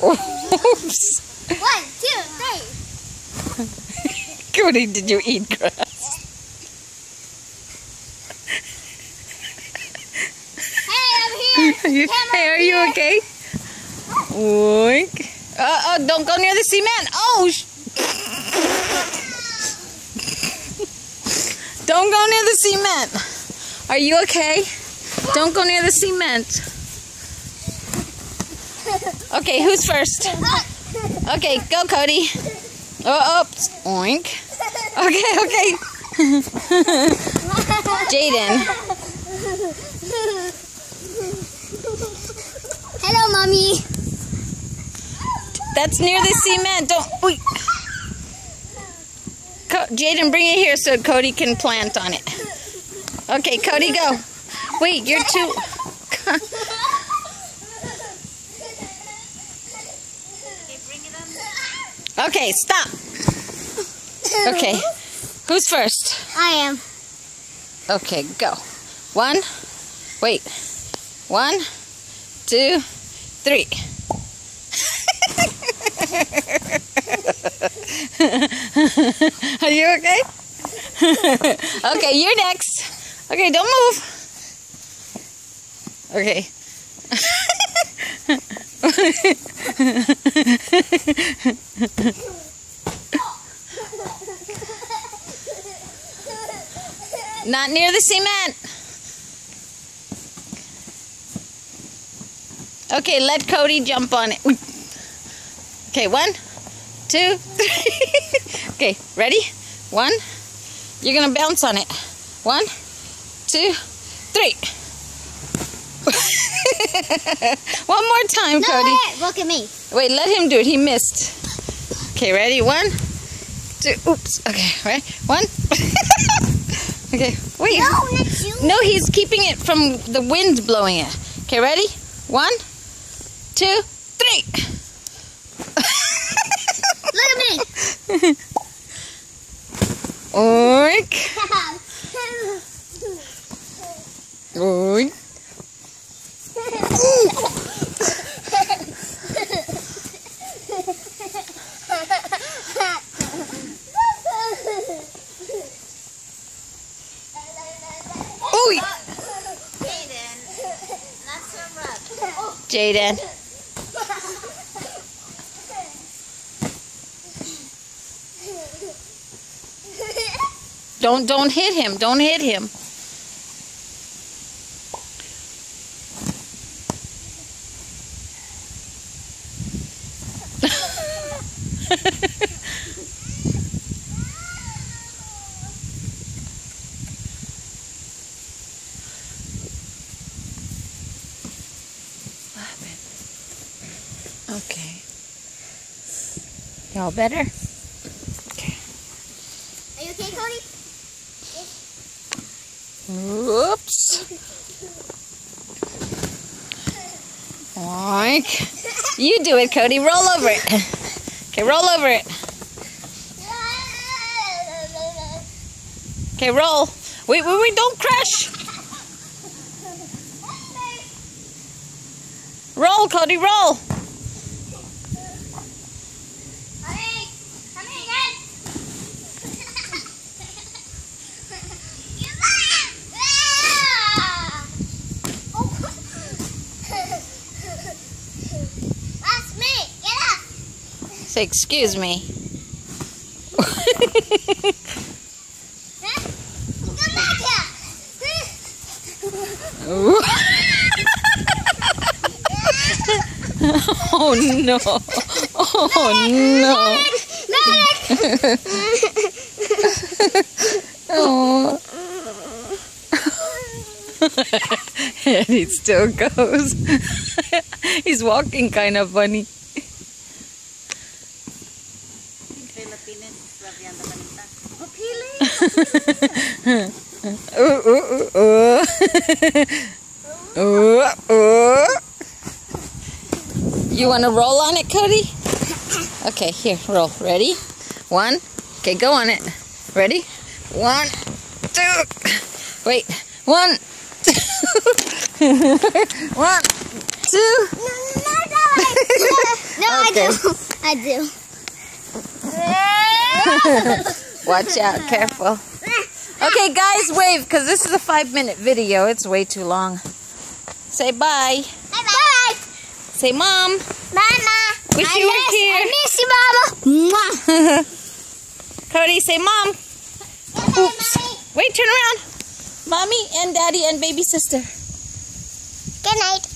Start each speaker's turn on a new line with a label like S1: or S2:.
S1: Oops.
S2: 1, 2, 3.
S1: Cody, did you eat grass?
S2: Hey, I'm here.
S1: Hey, are you okay? Oink. Oh, don't go near the cement. Oh, don't go near the cement. Are you okay? Don't go near the cement. Okay, who's first? Okay, go, Cody. Oh, oink. Okay. Jaden.
S2: Hello, Mommy.
S1: That's near the cement. Don't. Wait. Jaden, bring it here so Cody can plant on it. Okay, Cody, go. Wait, you're too. Okay, stop. Okay, who's first?
S2: I am.
S1: Okay, go. 1, 2, 3. Are you okay? Okay, you're next. Okay, don't move. Okay. Not near the cement. Okay, let Cody jump on it. Okay, 1, 2, 3. Okay, ready? 1. You're gonna bounce on it. 1, 2, 3. One more time,
S2: No,
S1: Cody.
S2: wait, look at me.
S1: Wait, let him do it. He missed. Okay, ready? 1, 2. Oops. Okay, ready? 1. Okay, wait.
S2: No, not you.
S1: No, he's keeping it from the wind blowing it. Okay, ready? 1, 2, 3.
S2: Look at me.
S1: Oink. Oink. Ooh.
S2: Jaden, not so rough.
S1: Jaden. Don't hit him. Don't hit him. Okay. Y'all better? Okay.
S2: Are you okay, Cody?
S1: Whoops. Oink. You do it, Cody. Roll over it. Okay, roll over it. Okay, roll. Wait, don't crash. Roll, Cody, roll.
S2: That's me. Get up.
S1: Say, excuse me.
S2: Come back here.
S1: Oh no. Oh no. Oh. And he still goes. He's walking kind of funny. You want to roll on it, Cody? Okay, here, roll. Ready? 1. Okay, go on it. Ready? 1, 2. Wait. 1, 2. 1, 2.
S2: No.
S1: Okay.
S2: I do.
S1: Watch out. Careful. Okay, guys, wave, because this is a 5-minute video. It's way too long. Say bye.
S2: Bye-bye.
S1: Say mom.
S2: Mama.
S1: Wish you were here.
S2: I miss you, Mama.
S1: Cody, say mom. Oops. Wait, turn around. Mommy and daddy and baby sister.
S2: Good night.